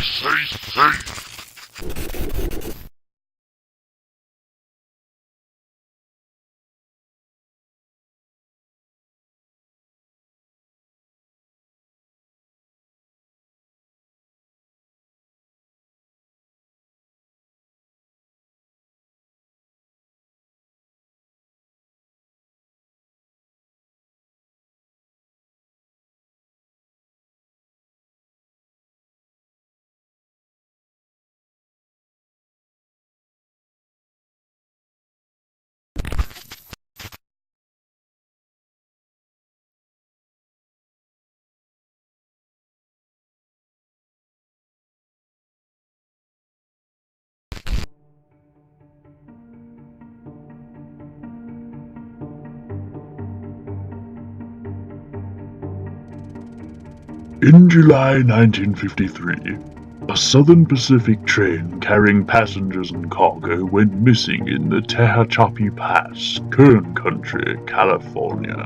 Leosaysays. In July 1953, a Southern Pacific train carrying passengers and cargo went missing in the Tehachapi Pass, Kern Country, California.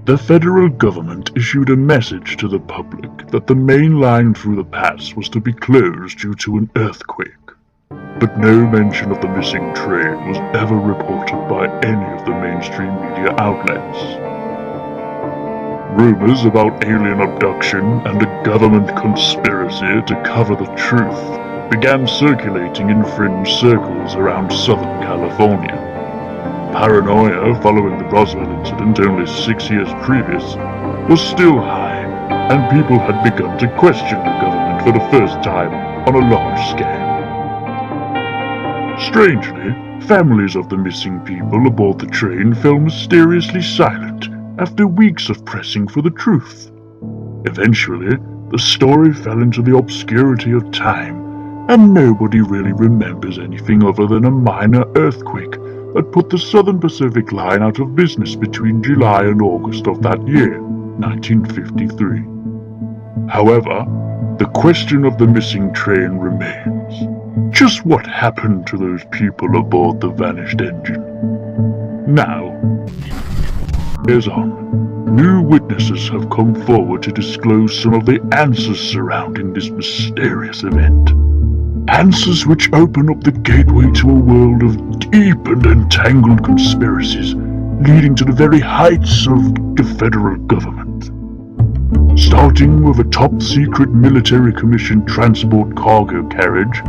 The federal government issued a message to the public that the main line through the pass was to be closed due to an earthquake, but no mention of the missing train was ever reported by any of the mainstream media outlets. Rumors about alien abduction and a government conspiracy to cover the truth began circulating in fringe circles around Southern California. Paranoia following the Roswell incident only 6 years previous was still high, and people had begun to question the government for the first time on a large scale. Strangely, families of the missing people aboard the train fell mysteriously silent after weeks of pressing for the truth. Eventually, the story fell into the obscurity of time, and nobody really remembers anything other than a minor earthquake that put the Southern Pacific Line out of business between July and August of that year, 1953. However, the question of the missing train remains. Just what happened to those people aboard the vanished engine? Now, years on, new witnesses have come forward to disclose some of the answers surrounding this mysterious event. Answers which open up the gateway to a world of deep and entangled conspiracies leading to the very heights of the federal government. Starting with a top-secret military commissioned transport cargo carriage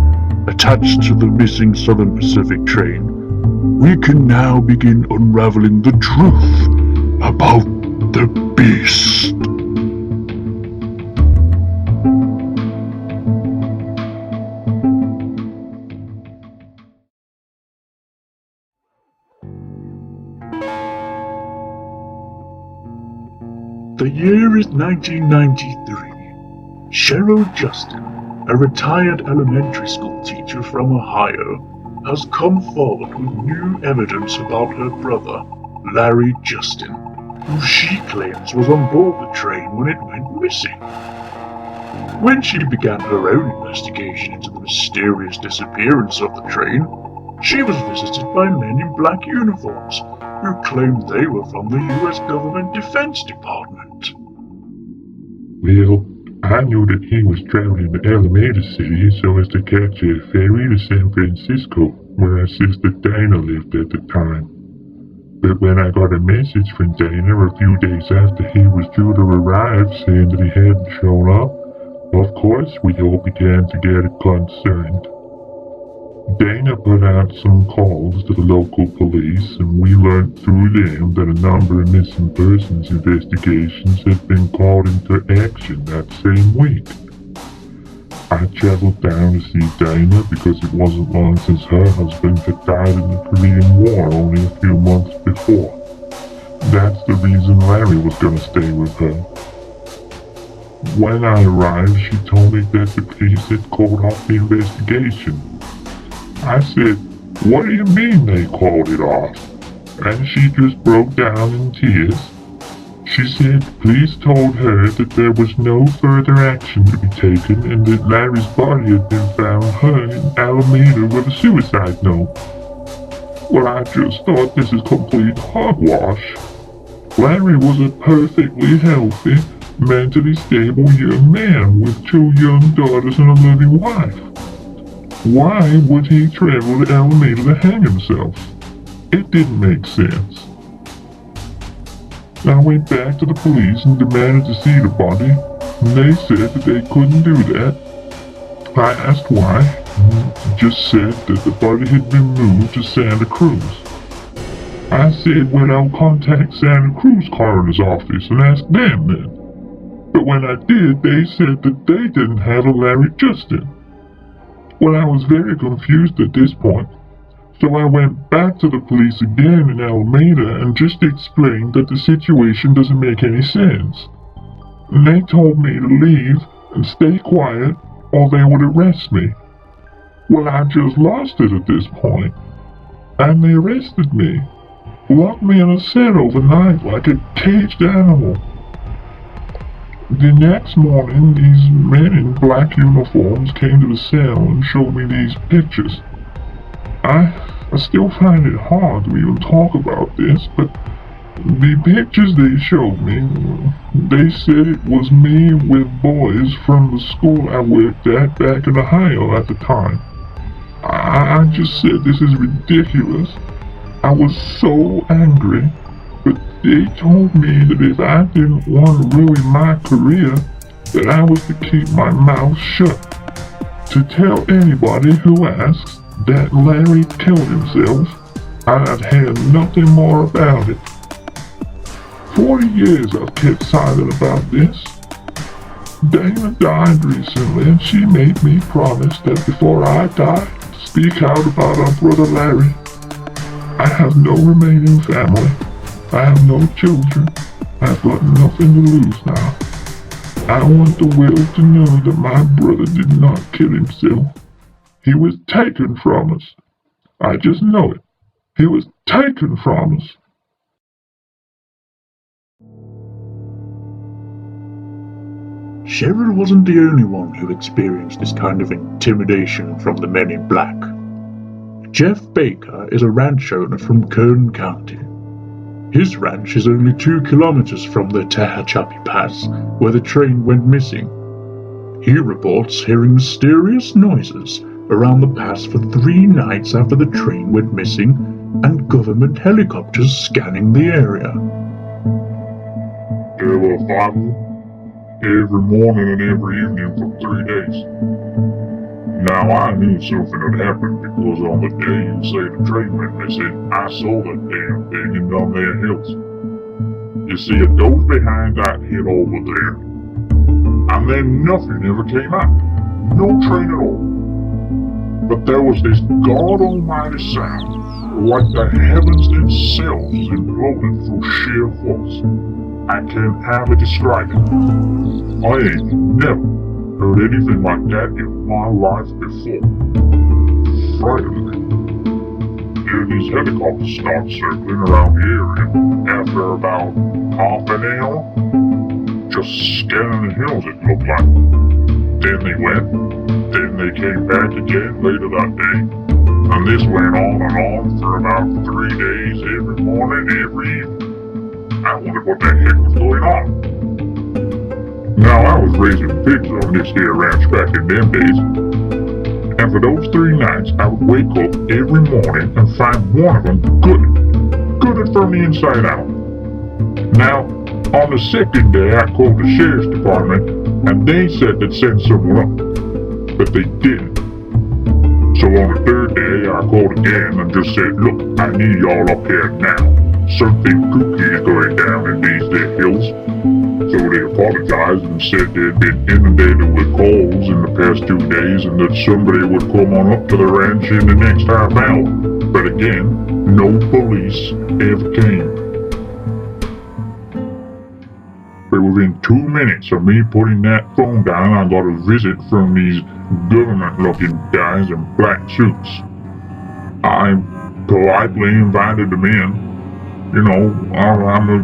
attached to the missing Southern Pacific train, we can now begin unraveling the truth about the beast. The year is 1993. Cheryl Justin, a retired elementary school teacher from Ohio, has come forward with new evidence about her brother, Larry Justin, who she claims was on board the train when it went missing. When she began her own investigation into the mysterious disappearance of the train, she was visited by men in black uniforms who claimed they were from the U.S. Government Defense Department. Well, I knew that he was traveling to Alameda City so as to catch a ferry to San Francisco, where our sister Dana lived at the time. But when I got a message from Dana a few days after he was due to arrive saying that he hadn't shown up, of course we all began to get concerned. Dana put out some calls to the local police, and we learned through them that a number of missing persons investigations had been called into action that same week. I traveled down to see Dana because it wasn't long since her husband had died in the Korean War only a few months before. That's the reason Larry was going to stay with her. When I arrived, she told me that the police had called off the investigation. I said, "What do you mean they called it off?" And she just broke down in tears. She said police told her that there was no further action to be taken and that Larry's body had been found hung in Alameda with a suicide note. Well, I just thought this is complete hogwash. Larry was a perfectly healthy, mentally stable young man with 2 young daughters and a loving wife. Why would he travel to Alameda to hang himself? It didn't make sense. I went back to the police and demanded to see the body. They said that they couldn't do that. I asked why. Just said that the body had been moved to Santa Cruz. I said, well, I'll contact Santa Cruz coroner's office and ask them then. But when I did, they said that they didn't have a Larry Justin. Well, I was very confused at this point, so I went back to the police again in Alameda and just explained that the situation doesn't make any sense. And they told me to leave and stay quiet or they would arrest me. Well, I just lost it at this point, and they arrested me, locked me in a cell overnight like a caged animal. The next morning, these men in black uniforms came to the cell and showed me these pictures. I still find it hard to even talk about this, but the pictures they showed me, they said it was me with boys from the school I worked at back in Ohio at the time. I just said this is ridiculous. I was so angry. But they told me that if I didn't want to ruin my career, that I was to keep my mouth shut. To tell anybody who asks that Larry killed himself, I'd hear nothing more about it. 40 years I've kept silent about this. Dana died recently and she made me promise that before I die, to speak out about our brother Larry. I have no remaining family. I have no children. I've got nothing to lose now. I want the world to know that my brother did not kill himself. He was taken from us. I just know it. He was taken from us. Cheryl wasn't the only one who experienced this kind of intimidation from the men in black. Jeff Baker is a ranch owner from Kern County. His ranch is only 2 kilometers from the Tehachapi Pass, where the train went missing. He reports hearing mysterious noises around the pass for 3 nights after the train went missing, and government helicopters scanning the area. There were 5 every morning and every evening for 3 days. Now I knew something had happened because on the day you say the train went missing, I saw that damn thing in them there hills. You see, it goes behind that hill over there, and then nothing ever came out. No train at all. But there was this God Almighty sound, like the heavens themselves imploded through sheer force. I can't hardly describe it. I ain't never heard anything like that in my life before. Frightening. Then these helicopters start circling around the area after about half an hour. Just scanning the hills, it looked like. Then they went. Then they came back again later that day. And this went on for about 3 days, every morning, every evening. I wondered what the heck was going on. Now, I was raising pigs on this here ranch back in them days, and for those 3 nights, I would wake up every morning and find one of them gutted from the inside out. Now, on the 2nd day, I called the sheriff's department, and they said they'd send someone up, but they didn't. So on the 3rd day, I called again and just said, look, I need y'all up here now. Something kooky is going down in these there hills. So they apologized and said they'd been inundated with calls in the past 2 days and that somebody would come on up to the ranch in the next half hour. But again, no police ever came. But within 2 minutes of me putting that phone down, I got a visit from these government-looking guys in black suits. I politely invited them in. You know, I'm a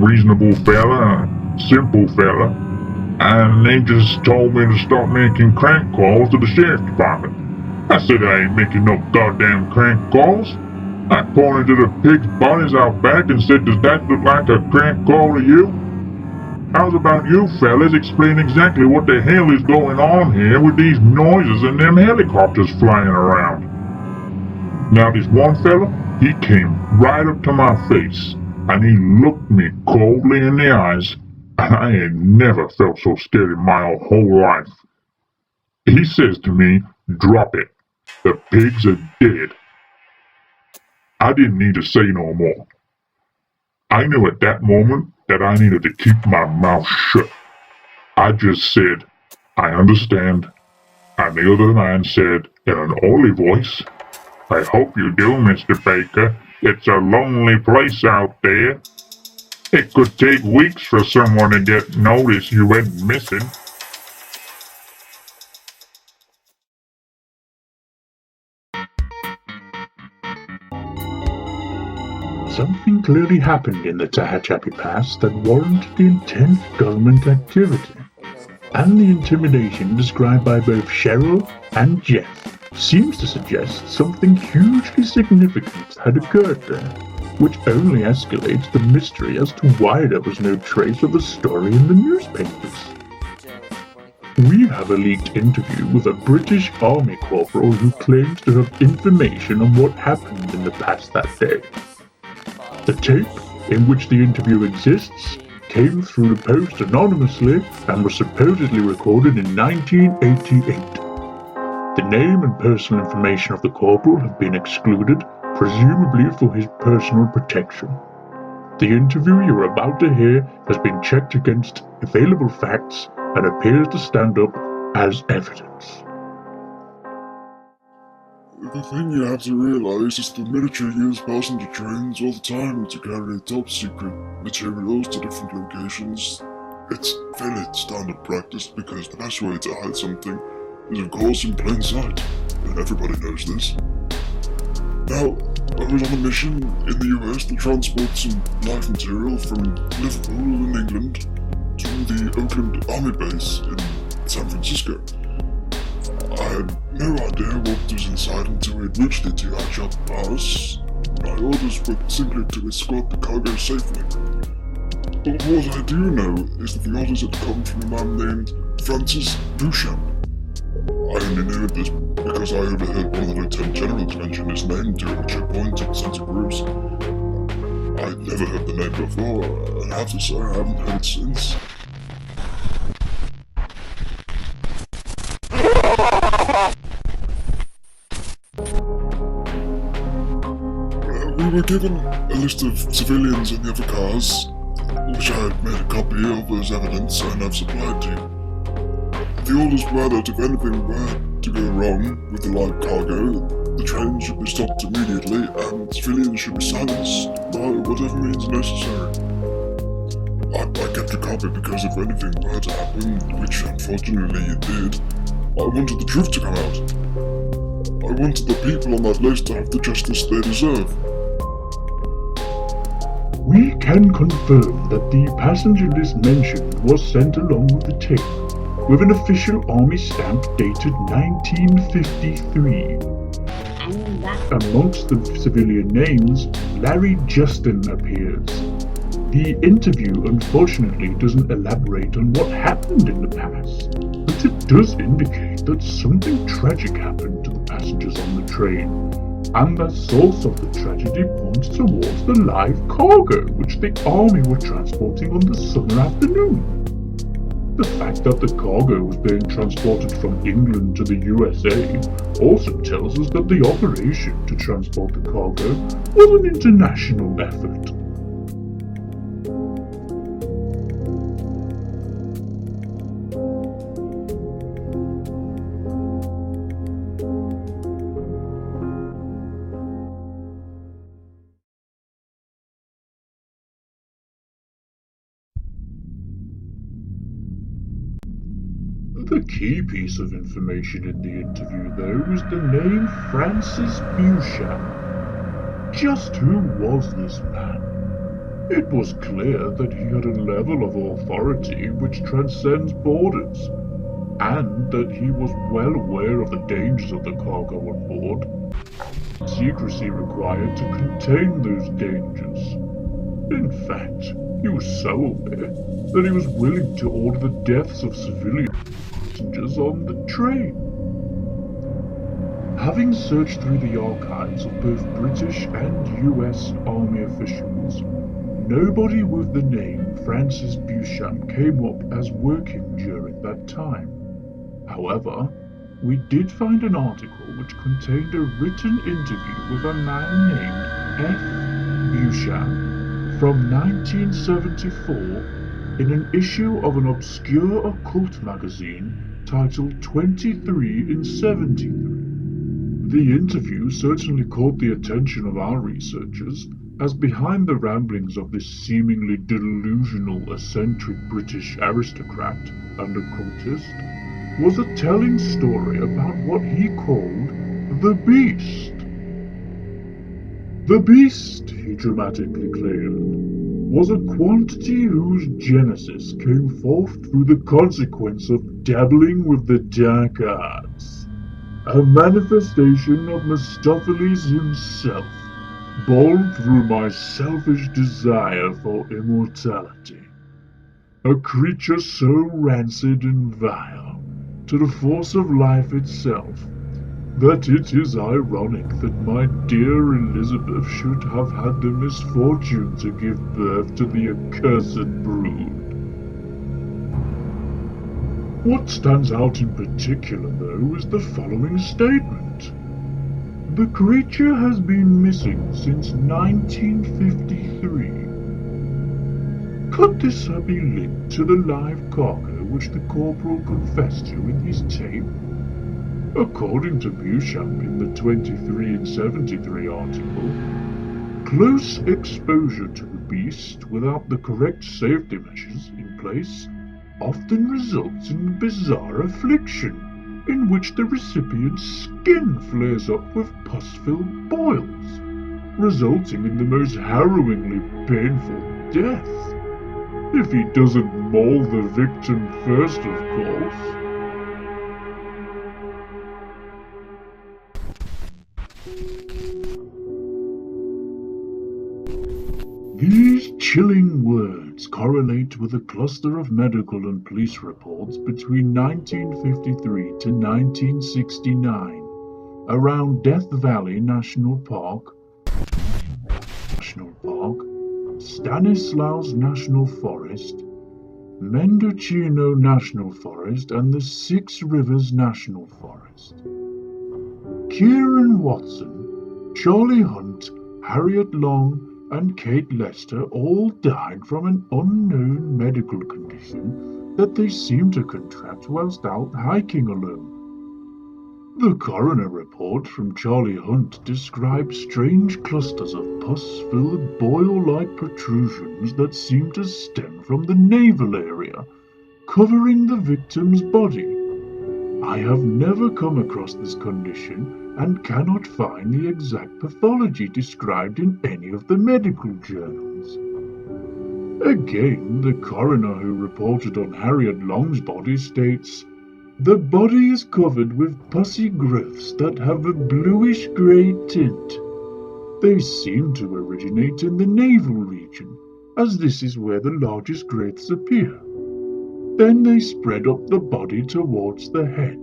reasonable fella, simple fella, and they just told me to start making crank calls to the sheriff's department. I said I ain't making no goddamn crank calls. I pointed to the pigs' bodies out back and said, does that look like a crank call to you? How's about you fellas explain exactly what the hell is going on here with these noises and them helicopters flying around? Now this one fella, he came right up to my face, and he looked me coldly in the eyes, and I ain't never felt so scared in my whole life. He says to me, "Drop it. The pigs are dead." I didn't need to say no more. I knew at that moment that I needed to keep my mouth shut. I just said, "I understand." And the other man said in an oily voice, "I hope you do, Mr. Baker. It's a lonely place out there. It could take weeks for someone to get notice you went missing." Something clearly happened in the Tehachapi Pass that warranted the intense government activity, and the intimidation described by both Cheryl and Jeff seems to suggest something hugely significant had occurred there, which only escalates the mystery as to why there was no trace of the story in the newspapers. We have a leaked interview with a British Army corporal who claims to have information on what happened in the pass that day. The tape, in which the interview exists, came through the post anonymously and was supposedly recorded in 1988. The name and personal information of the corporal have been excluded, presumably for his personal protection. The interview you're about to hear has been checked against available facts and appears to stand up as evidence. The thing you have to realise is the military use passenger trains all the time to carry top secret materials to different locations. It's fairly standard practice because the best way to hide something is of course in plain sight, and everybody knows this. Now, I was on a mission in the US to transport some live material from Liverpool in England to the Oakland Army base in San Francisco. I had no idea what was inside until we'd reached the Tehachapi Pass. My orders were simply to escort the cargo safely. But what I do know is that the orders had come from a man named Francis Boucham. I only knew this because I overheard one of the lieutenant generals mention his name during a checkpoint at Santa Cruz. I'd never heard the name before, and I have to say I haven't heard it since. We were given a list of civilians in the other cars, which I had made a copy of as evidence and have supplied to you. The orders were that if anything were to go wrong with the live cargo, the train should be stopped immediately and civilians should be silenced by whatever means necessary. I kept a copy because if anything were to happen, which unfortunately it did, I wanted the truth to come out. I wanted the people on that list to have the justice they deserve. We can confirm that the passenger list mentioned was sent along with the tape, with an official army stamp dated 1953. Amongst the civilian names, Larry Justin appears. The interview unfortunately doesn't elaborate on what happened in the pass, but it does indicate that something tragic happened to the passengers on the train, and the source of the tragedy points towards the live cargo which the army were transporting on the summer afternoon. The fact that the cargo was being transported from England to the USA also tells us that the operation to transport the cargo was an international effort. The key piece of information in the interview, though, is the name Francis Boucham. Just who was this man? It was clear that he had a level of authority which transcends borders, and that he was well aware of the dangers of the cargo on board. Secrecy required to contain those dangers. In fact, he was so aware that he was willing to order the deaths of civilian passengers on the train. Having searched through the archives of both British and US Army officials, nobody with the name Francis Beauchamp came up as working during that time. However, we did find an article which contained a written interview with a man named F. Beauchamp from 1974 in an issue of an obscure occult magazine titled 23 in 73. The interview certainly caught the attention of our researchers, as behind the ramblings of this seemingly delusional, eccentric British aristocrat and occultist was a telling story about what he called the Beast. The Beast, he dramatically claimed, was a quantity whose genesis came forth through the consequence of dabbling with the dark arts, a manifestation of Mephistopheles himself, born through my selfish desire for immortality. A creature so rancid and vile to the force of life itself, that it is ironic that my dear Elizabeth should have had the misfortune to give birth to the accursed brood. What stands out in particular, though, is the following statement. The creature has been missing since 1953. Could this be linked to the live cargo which the corporal confessed to in his tape? According to Beauchamp in the 23 and 73 article, close exposure to the beast without the correct safety measures in place often results in bizarre affliction, in which the recipient's skin flares up with pus-filled boils, resulting in the most harrowingly painful death. If he doesn't maul the victim first, of course. These chilling words correlate with a cluster of medical and police reports between 1953 to 1969 around Death Valley National Park, Stanislaus National Forest, Mendocino National Forest, and the Six Rivers National Forest. Kieran Watson, Charlie Hunt, Harriet Long, and Kate Lester all died from an unknown medical condition that they seemed to contract whilst out hiking alone. The coroner report from Charlie Hunt described strange clusters of pus-filled boil-like protrusions that seemed to stem from the navel area, covering the victim's body. I have never come across this condition and cannot find the exact pathology described in any of the medical journals. Again, the coroner who reported on Harriet Long's body states, "The body is covered with pussy growths that have a bluish-grey tint. They seem to originate in the navel region, as this is where the largest growths appear. Then they spread up the body towards the head.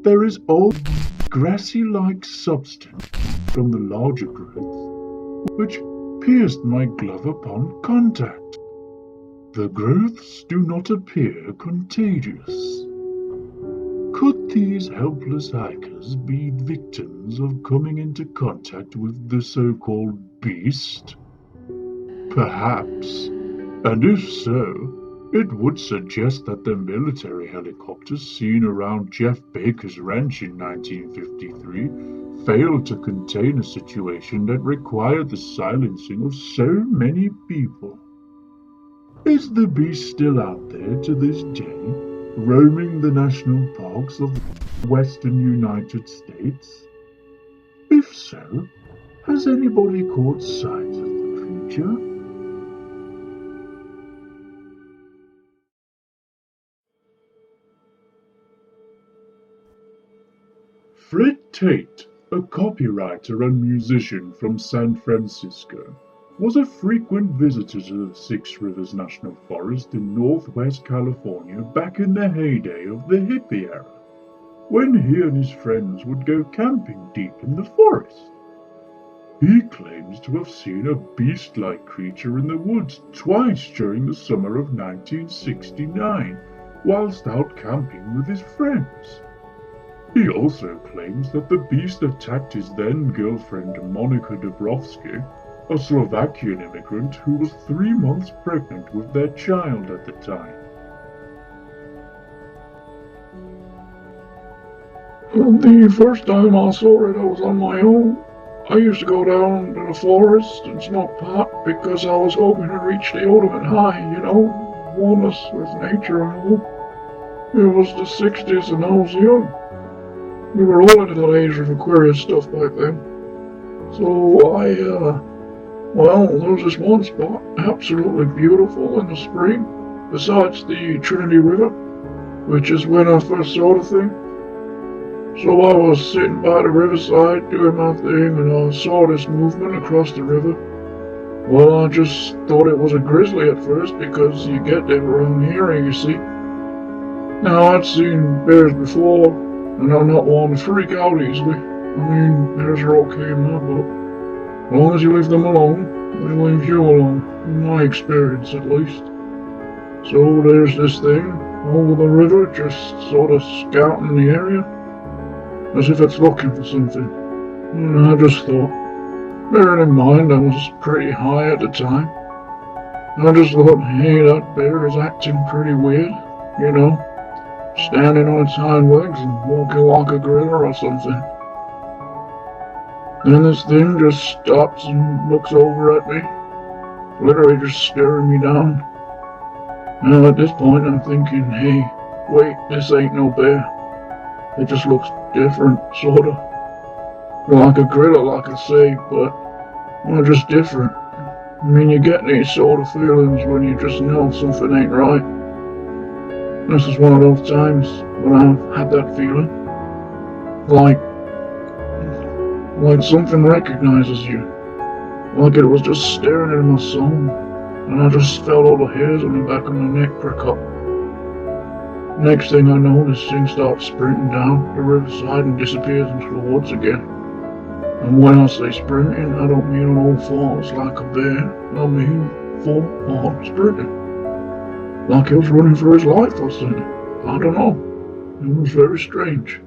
There is all grassy-like substance from the larger growths, which pierced my glove upon contact. The growths do not appear contagious." Could these helpless hikers be victims of coming into contact with the so-called beast? Perhaps, and if so, it would suggest that the military helicopters seen around Jeff Baker's ranch in 1953 failed to contain a situation that required the silencing of so many people. Is the beast still out there to this day, roaming the national parks of the western United States? If so, has anybody caught sight of the creature? Fred Tate, a copywriter and musician from San Francisco, was a frequent visitor to the Six Rivers National Forest in northwest California back in the heyday of the hippie era, when he and his friends would go camping deep in the forest. He claims to have seen a beast-like creature in the woods twice during the summer of 1969, whilst out camping with his friends. He also claims that the beast attacked his then-girlfriend Monica Dubrovsky, a Slovakian immigrant who was 3 months pregnant with their child at the time. The first time I saw it, I was on my own. I used to go down to the forest and smoke pot because I was hoping to reach the ultimate high, oneness with nature and all. It was the 60s and I was young. We were all into that age of Aquarius stuff back then. So there was this one spot, absolutely beautiful in the spring, besides the Trinity River, which is when I first saw the thing. So I was sitting by the riverside doing my thing and I saw this movement across the river. Well, I just thought it was a grizzly at first because you get them around here, you see. Now, I'd seen bears before, and I'm not one to freak out easily. Bears are okay in my book. As long as you leave them alone, they leave you alone, in my experience at least. So there's this thing over the river, just sort of scouting the area, as if it's looking for something. And I just thought, bearing in mind I was pretty high at the time, I just thought, hey, that bear is acting pretty weird, standing on its hind legs and walking like a gorilla or something. Then this thing just stops and looks over at me, literally just staring me down. Now at this point I'm thinking, hey, wait, this ain't no bear. It just looks different, sorta. Like a gorilla, like I say, but just different. You get these sort of feelings when you just know something ain't right. This is one of those times when I've had that feeling. Like something recognizes you. Like it was just staring into my soul. And I just felt all the hairs on the back of my neck prick up. Next thing I know, this thing starts sprinting down the riverside and disappears into the woods again. And when I say sprinting, I don't mean on all fours like a bear. I mean full-on sprinting. Like he was running for his life or something. I don't know. It was very strange.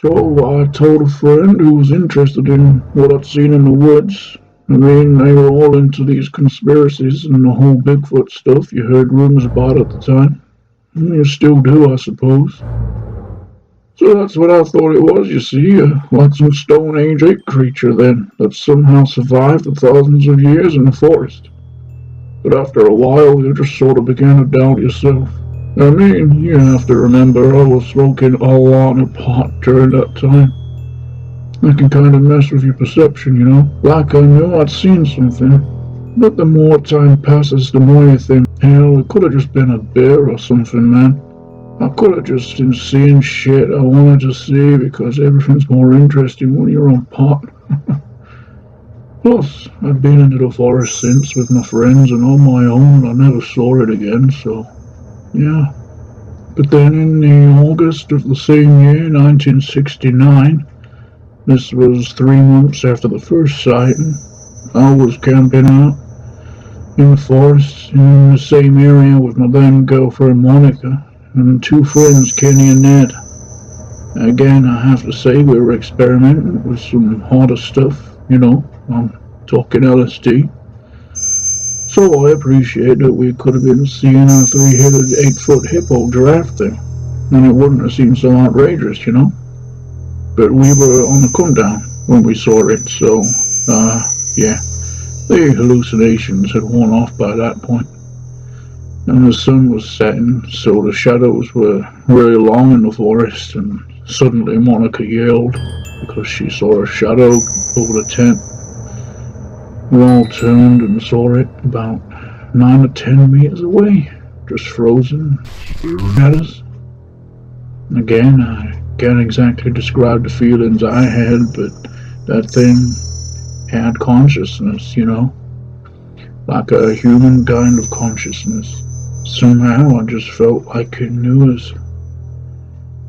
So I told a friend who was interested in what I'd seen in the woods. They were all into these conspiracies and the whole Bigfoot stuff you heard rumors about at the time. And you still do, I suppose. So that's what I thought it was, you see, like some Stone Age ape creature then, that somehow survived the thousands of years in the forest. But after a while, you just sort of began to doubt yourself. You have to remember I was smoking a lot of pot during that time. That can kind of mess with your perception, Like I knew I'd seen something. But the more time passes, the more you think, hell, it could have just been a bear or something, man. I could have just been seeing shit I wanted to see because everything's more interesting when you're on pot. Plus, I've been into the forest since with my friends and on my own. I never saw it again, so yeah. But then in the August of the same year, 1969, this was 3 months after the first sighting, I was camping out in the forest in the same area with my then girlfriend Monica and 2 friends, Kenny and Ned. Again, I have to say we were experimenting with some harder stuff, I'm talking LSD. So I appreciate that we could have been seeing a 3-headed 8-foot hippo giraffe thing, and it wouldn't have seemed so outrageous, But we were on the come down when we saw it, so, yeah, the hallucinations had worn off by that point. And the sun was setting, so the shadows were really long in the forest, and suddenly Monica yelled because she saw a shadow over the tent. We all turned and saw it about 9 or 10 meters away, just frozen, staring at us. Again, I can't exactly describe the feelings I had, but that thing had consciousness, like a human kind of consciousness. Somehow I just felt like it knew us,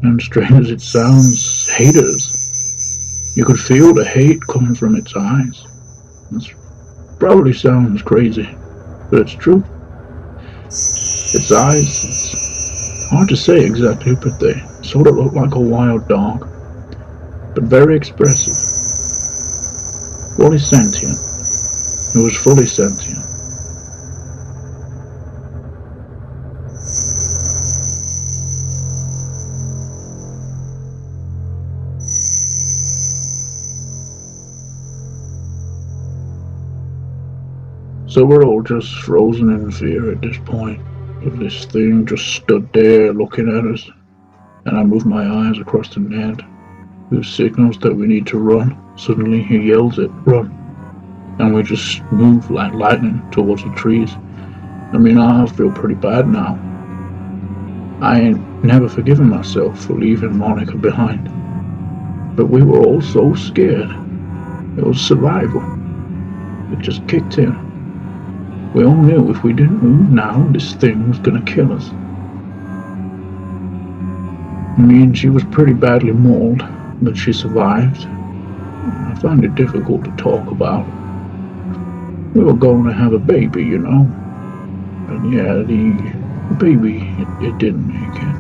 and strange as it sounds, hated us. You could feel the hate coming from its eyes. It probably sounds crazy, but it's true. Its eyes, it's hard to say exactly, but they sort of look like a wild dog, but very expressive. Fully sentient. It was fully sentient. So we're all just frozen in fear at this point. But this thing just stood there looking at us, and I moved my eyes across to Ned, who signals that we need to run. Suddenly he yells it, "Run!" And we just move like lightning towards the trees. I mean, I feel pretty bad now. I ain't never forgiven myself for leaving Monica behind. But we were all so scared. It was survival. It just kicked in. We all knew if we didn't move now, this thing was gonna kill us. I mean, she was pretty badly mauled, but she survived. I find it difficult to talk about. We were going to have a baby, And yeah, the baby, it didn't make it.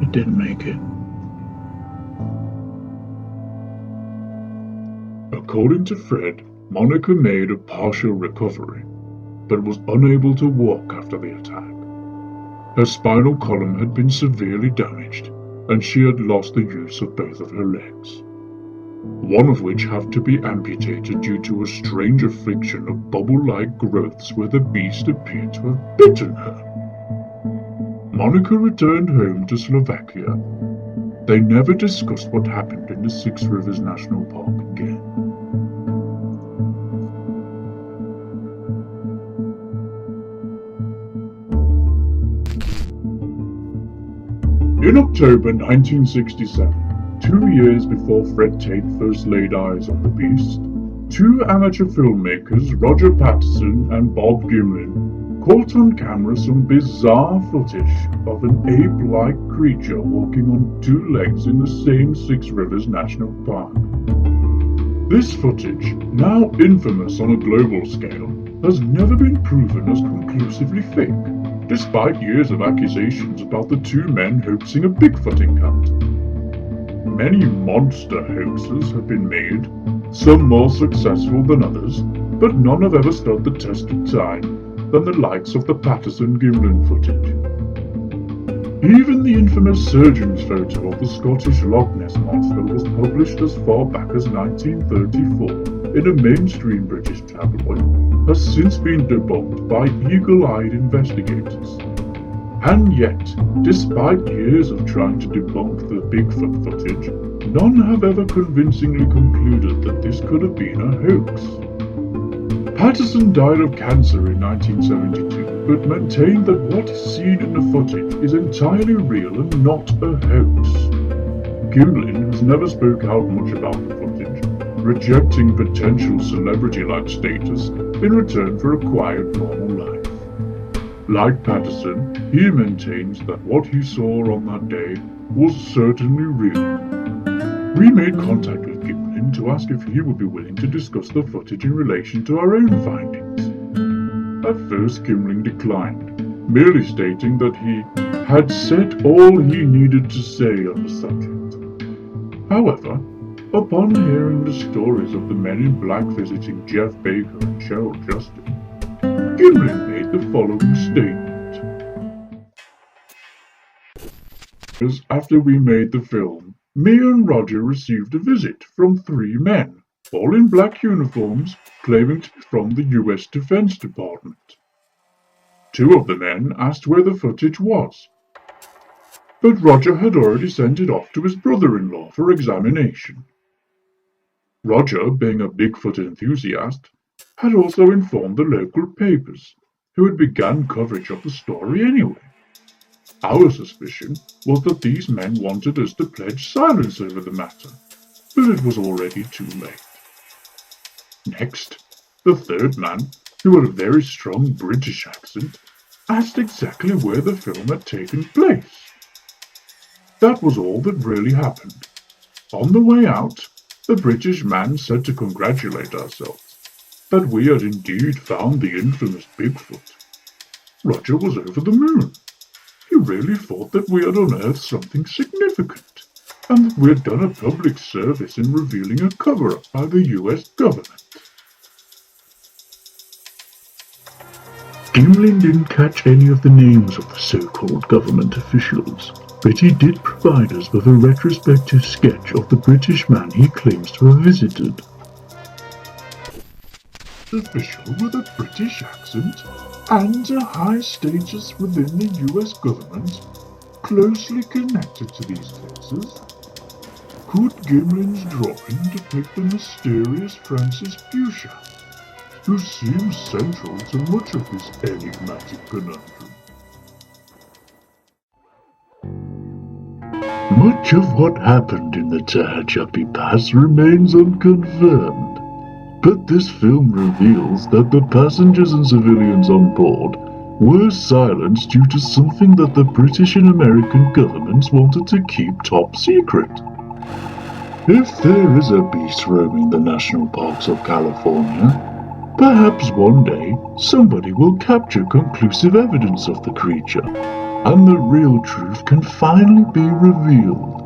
It didn't make it. According to Fred, Monica made a partial recovery, but was unable to walk after the attack. Her spinal column had been severely damaged, and she had lost the use of both of her legs, one of which had to be amputated due to a strange affliction of bubble-like growths where the beast appeared to have bitten her. Monica returned home to Slovakia. They never discussed what happened in the Six Rivers National Park again. In October 1967, 2 years before Fred Tate first laid eyes on the beast, two amateur filmmakers, Roger Patterson and Bob Gimlin, caught on camera some bizarre footage of an ape-like creature walking on two legs in the same Six Rivers National Park. This footage, now infamous on a global scale, has never been proven as conclusively fake, despite years of accusations about the two men hoaxing a Bigfoot encounter. Many monster hoaxes have been made, some more successful than others, but none have ever stood the test of time than the likes of the Patterson-Gimlin footage. Even the infamous surgeon's photo of the Scottish Loch Ness Monster was published as far back as 1934 in a mainstream British tabloid, has since been debunked by eagle-eyed investigators. And yet, despite years of trying to debunk the Bigfoot footage, none have ever convincingly concluded that this could have been a hoax. Patterson died of cancer in 1972, but maintained that what is seen in the footage is entirely real and not a hoax. Gimlin has never spoke out much about the footage, rejecting potential celebrity-like status in return for a quiet normal life. Like Patterson, he maintains that what he saw on that day was certainly real. We made contact with Gimlin to ask if he would be willing to discuss the footage in relation to our own findings. At first, Gimlin declined, merely stating that he had said all he needed to say on the subject. However, upon hearing the stories of the men in black visiting Jeff Baker and Cheryl Justin, Gimlin made the following statement. After we made the film, me and Roger received a visit from three men, all in black uniforms, claiming to be from the US Defense Department. Two of the men asked where the footage was, but Roger had already sent it off to his brother-in-law for examination. Roger, being a Bigfoot enthusiast, had also informed the local papers, who had begun coverage of the story anyway. Our suspicion was that these men wanted us to pledge silence over the matter, but it was already too late. Next, the third man, who had a very strong British accent, asked exactly where the film had taken place. That was all that really happened. On the way out, the British man said to congratulate ourselves that we had indeed found the infamous Bigfoot. Roger was over the moon. He really thought that we had unearthed something significant, and that we had done a public service in revealing a cover-up by the US government. Gimlin didn't catch any of the names of the so-called government officials, but he did provide us with a retrospective sketch of the British man he claims to have visited. Official with a British accent and a high status within the US government, closely connected to these cases. Could Gimlin's drawing depict the mysterious Francis Beauchamp, who seems central to much of this enigmatic conundrum? Much of what happened in the Tehachapi Pass remains unconfirmed, but this film reveals that the passengers and civilians on board were silenced due to something that the British and American governments wanted to keep top secret. If there is a beast roaming the national parks of California, perhaps one day somebody will capture conclusive evidence of the creature, and the real truth can finally be revealed.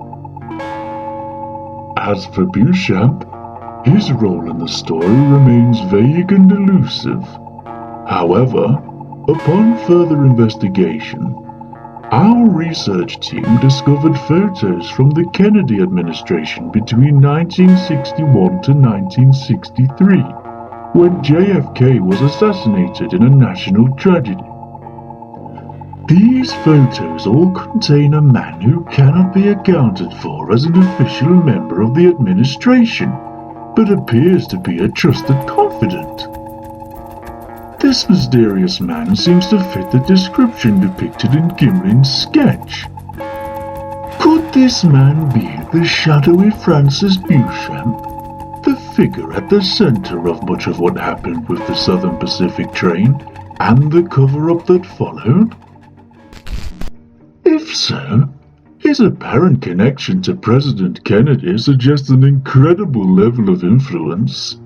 As for Beauchamp, his role in the story remains vague and elusive. However, upon further investigation, our research team discovered photos from the Kennedy administration between 1961 to 1963, when JFK was assassinated in a national tragedy. These photos all contain a man who cannot be accounted for as an official member of the administration, but appears to be a trusted confidant. This mysterious man seems to fit the description depicted in Gimlin's sketch. Could this man be the shadowy Francis Beauchamp, the figure at the center of much of what happened with the Southern Pacific train and the cover-up that followed? If so, his apparent connection to President Kennedy suggests an incredible level of influence.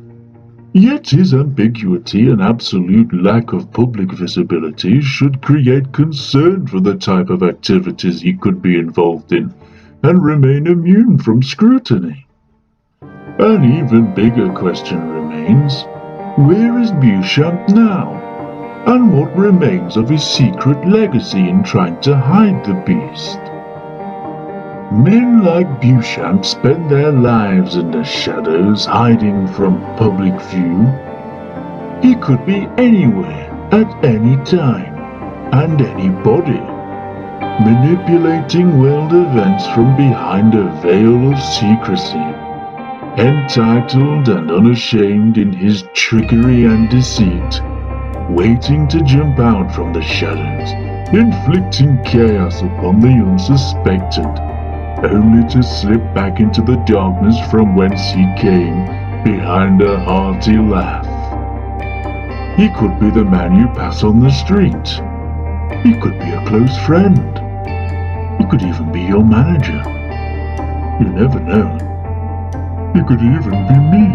Yet his ambiguity and absolute lack of public visibility should create concern for the type of activities he could be involved in and remain immune from scrutiny. An even bigger question remains: where is Beauchamp now? And what remains of his secret legacy in trying to hide the beast? Men like Beauchamp spend their lives in the shadows, hiding from public view. He could be anywhere, at any time, and anybody, manipulating world events from behind a veil of secrecy, entitled and unashamed in his trickery and deceit, waiting to jump out from the shadows, inflicting chaos upon the unsuspected, only to slip back into the darkness from whence he came behind a hearty laugh. He could be the man you pass on the street. He could be a close friend. He could even be your manager. You never know. He could even be me.